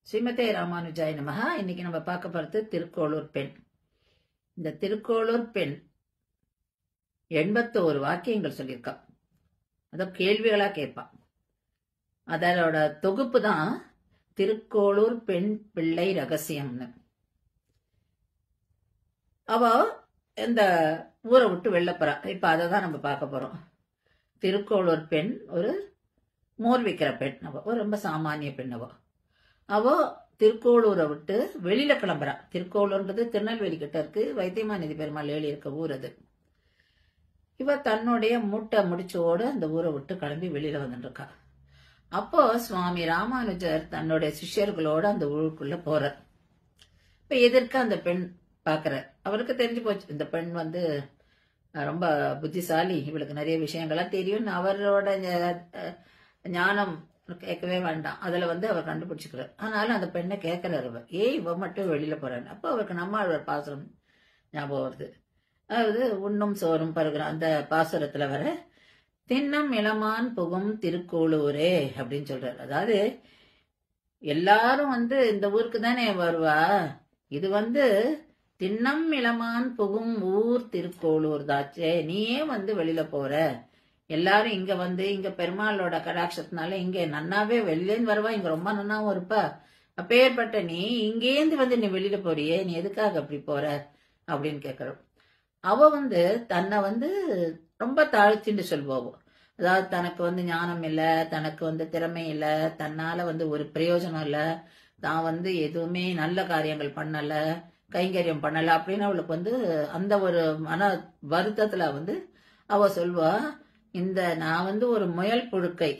ஸ்ரீமதே ராமானுஜாய நமஹ. இன்னைக்கு நம்ம பார்க்க போறது திருக்கோளூர் பெண். இந்த திருக்கோளூர் பெண் 81 வாக்கியங்கள் சொல்லியிருக்கா. அத கேள்விகளா கேட்பான். அதோட தொகுப்பு தான் திருக்கோளூர் பெண் பிள்ளை ரகசியம்னு. அவ இந்த ஊரை விட்டு வெளில போறா. இப்ப அதை தான் நம்ம பார்க்க போறோம். திருக்கோளூர் பெண் ஒரு மோர் விற்கிற பெண். அவ ரொம்ப சாமானிய பெண். அவ திருக்கோளூரை விட்டு வெளியில கிளம்புறா. திருக்கோளூர்ன்றது திருநெல்வேலி கிட்ட இருக்கு. வைத்தியமாநிதி பெருமாள் ஏழி இருக்க ஊர் அது. இவ தன்னுடைய மூட்டை முடிச்சோட அந்த ஊரை விட்டு கிளம்பி வெளியில வந்துட்டு இருக்கா. அப்போ சுவாமி ராமானுஜர் தன்னுடைய சிஷ்யர்களோட அந்த ஊருக்குள்ள போறார். இப்ப எதிர்க்க அந்த பெண் பாக்குற. அவருக்கு தெரிஞ்சு போச்சு இந்த பெண் ரொம்ப புத்திசாலி, இவளுக்கு நிறைய விஷயங்கள்லாம் தெரியும். அவரோட ஞானம் கேட்கவே வேண்டாம். அதுல அவர் கண்டுபிடிச்சுக்கிறார். ஆனாலும் அந்த பெண்ணை கேட்கிறார். அவர் இவ மட்டும் வெளியில போறான்னு. அப்போ அவருக்கு நம்மாழ்வார் பாசுரம் ஞாபகம் வருது. அதாவது உண்ணும் சோறும் பருகிற அந்த பாசுரத்துல வர தின்னம் இளமான் புகும் திருக்கோளூரே அப்படின்னு சொல்றாரு. அதாவது எல்லாரும் இந்த ஊருக்கு தானே வருவா. இது தின்னம் இளமான் புகும் ஊர் திருக்கோளூர் தாச்சே. நீயே வெளியில போற. எல்லாரும் இங்க பெருமாளோட கடாட்சத்தினால இங்க நன்னாவே வெளிலேன்னு வருவா. இங்க ரொம்ப நன்னாவும் இருப்பா. அப்பேற்பட்ட நீ இங்கேந்து நீ வெளியில போறியே, நீ எதுக்காக அப்படி போற அப்படின்னு கேக்குறோம். அவ தன்னை ரொம்ப தாழ்த்தின்னு சொல்வோம். அதாவது தனக்கு ஞானம் இல்ல, தனக்கு திறமை இல்ல, தன்னால ஒரு பிரயோஜனம் இல்ல, தான் எதுவுமே நல்ல காரியங்கள் பண்ணல, கைங்கரியம் பண்ணல அப்படின்னு அவளுக்கு அந்த ஒரு மன வருத்தத்துல அவ சொல்வா, நான் ஒரு முயல் புழுக்கை,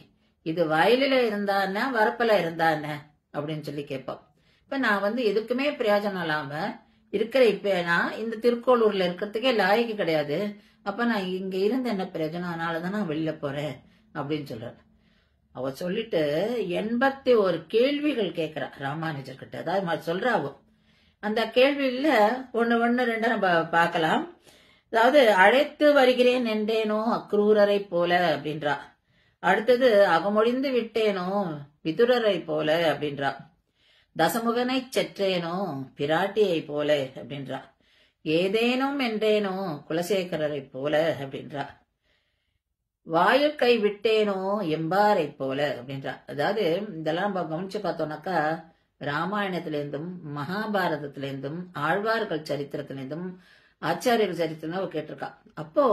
இது வயலில இருந்தானே வரப்பல இருந்தானே அப்படின்னு சொல்லி கேட்போம். இப்ப நான் எதுக்குமே பிரயோஜனம் இல்லாம இருக்கிற இப்ப நான் இந்த திருக்கோளூர்ல இருக்கிறதுக்கே லாய்க்கு கிடையாது. அப்ப நான் இங்க இருந்து என்ன பிரயோஜனம், அதனாலதான் நான் வெளியில போறேன் அப்படின்னு சொல்றாரு. அவ சொல்லிட்டு 81 கேள்விகள் கேட்கிறா ராமானுஜர் கிட்ட. அதாவது சொல்றா அவ. அந்த கேள்வியில ஒன்னு ரெண்டு நம்ம பார்க்கலாம். அதாவது அழைத்து வருகிறேன் என்றேனோ அக்ரூரரை போல அப்படின்றா. அடுத்தது அகமொழிந்து விட்டேனோ விதுரரை போல அப்படின்றா. தசமுகனை செற்றேனோ பிராட்டியை போல அப்படின்றா. ஏதேனும் என்றேனோ குலசேகரரை போல அப்படின்றா. வாயில் கை விட்டேனோ எம்பாரை போல அப்படின்றா. அதாவது இதெல்லாம் நம்ம கவனிச்சு பார்த்தோம்னாக்கா ராமாயணத்திலிருந்தும் மகாபாரதத்திலிருந்தும் ஆழ்வார்கள் சரித்திரத்திலிருந்தும் ஆச்சாரியர் சரித்திரம் அவ கேட்டிருக்கா. அப்போ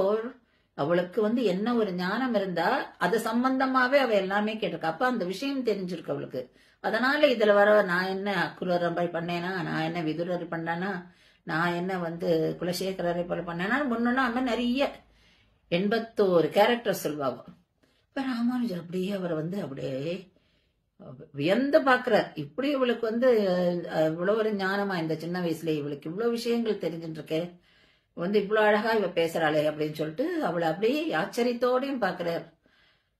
அவளுக்கு என்ன ஒரு ஞானம் இருந்தா அது சம்பந்தமாவே அவ எல்லாமே கேட்டிருக்கா. அப்ப அந்த விஷயம் தெரிஞ்சிருக்கு அவளுக்கு. அதனால இதுல வர நான் என்ன அக்ரூரரை பண்ணேனா, நான் என்ன விதுரரை பண்ணேனா, நான் என்ன குலசேகரரை போல பண்ணேனா, முன்னா அந்த நிறைய 81 கேரக்டர் சொல்வாங்க. இப்ப ராமானுஜர் அப்படியே அவர் அப்படியே வியந்து பாக்குறார். இப்படி இவளுக்கு இவ்வளவு ஒரு ஞானமா இந்த சின்ன வயசுல இவளுக்கு இவ்வளவு விஷயங்கள் தெரிஞ்சுட்டு இருக்கே, இவ்வளவு அழகா இவ பேசுறாளே அப்படின்னு சொல்லிட்டு அவளை அப்படியே ஆச்சரியத்தோடையும் பாக்குறார்.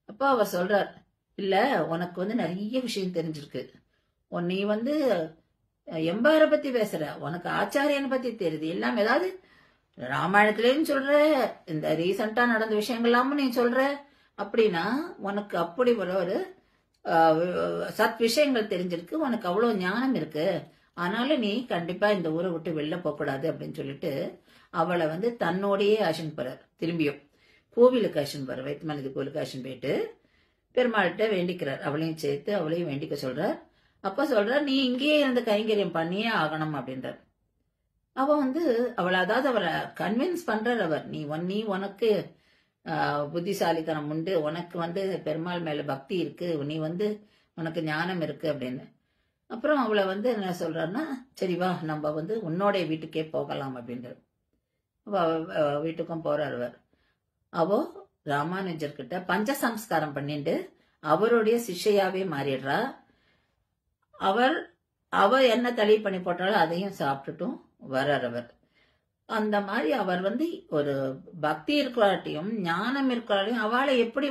அப்ப அவ சொல்றார், இல்ல உனக்கு நிறைய விஷயம் தெரிஞ்சிருக்கு. நீ எம்பார பத்தி பேசுற, உனக்கு ஆச்சாரியனை பத்தி தெரியுது, எல்லாம் ஏதாவது ராமாயணத்திலேயும் சொல்ற, இந்த ரீசெண்டா நடந்த விஷயங்கள்லாமும் நீ சொல்ற. அப்படின்னா உனக்கு அப்படி ஒரு சத் விஷயங்கள் தெரிஞ்சிருக்கு, உனக்கு அவ்வளவு ஞானம் இருக்கு. ஆனாலும் நீ கண்டிப்பா இந்த ஊரை விட்டு வெளில போக கூடாது அப்படின்னு சொல்லிட்டு அவளை தன்னோடையே ஆஷன் போறார். திரும்பியும் கோவிலுக்கு ஆஷன் போற, வைத்தியமாநிதி கோவிலுக்கு ஆஷன் போயிட்டு பெருமாள்கிட்ட வேண்டிக்கிறார். அவளையும் சேர்த்து அவளையும் வேண்டிக்க சொல்றார். அப்ப சொல்றார், நீ இங்கேயே இருந்து கைங்கரியம் பண்ணியே ஆகணும் அப்படின்றார். அவ அவளை அதாவது அவளை கன்வின்ஸ் பண்றார் அவர். நீ உனக்கு புத்திசாலித்தனம் உண்டு, உனக்கு பெருமாள் மேல பக்தி இருக்கு, நீ உனக்கு ஞானம் இருக்கு அப்படின்னு. அப்புறம் அவளை என்ன சொல்றாருன்னா, சரி வா நம்ம உன்னோட வீட்டுக்கே போகலாம் அப்படின்றார். வீட்டுக்கும் போறார் அவர். அவ ராமானுஜர் கிட்ட பஞ்சசம்ஸ்காரம் பண்ணிட்டு அவருடைய சிஷ்யாவே மாறிடுறா. அவ என்ன தளி பண்ணி போட்டாலும் அதையும் சாப்பிட்டுட்டும் வர்றார் அவர். அந்த மாதிரி அவர் ஒரு பக்தி இருக்கிறாட்டையும் ஞானம் இருக்கிறாட்டையும் அவளை எப்படி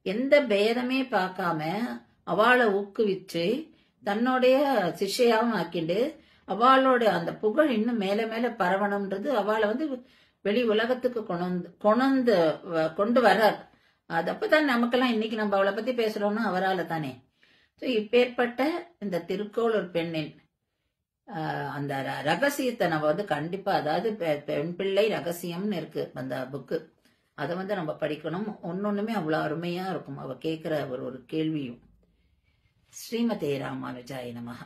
எந்த பேதமே பார்க்காம அவளை ஊக்குவிச்சு தன்னுடைய சிஷ்யாவும் ஆக்கிண்டு அவளோட அந்த புகழ் இன்னும் மேல மேல பரவணும்ன்றது அவளை வெளி உலகத்துக்கு கொண்டு வர்றார். அது அப்பதான் நமக்கெல்லாம் இன்னைக்கு நம்ம அவளை பத்தி பேசுறோம்னா அவரால் தானே. ஸோ இப்பேற்பட்ட இந்த திருக்கோளூர் பெண்ணின் அந்த ரகசியத்தை நம்ம வந்து கண்டிப்பா, அதாவது பெண் பிள்ளை ரகசியம்னு இருக்கு அந்த புக்கு, அதை வந்து நம்ம படிக்கணும். ஒன்னொன்னுமே அவ்வளவு அருமையா இருக்கும் அவ கேட்கிற ஒரு கேள்வியும். ஸ்ரீமதே ராமானுஜாய நமஹ.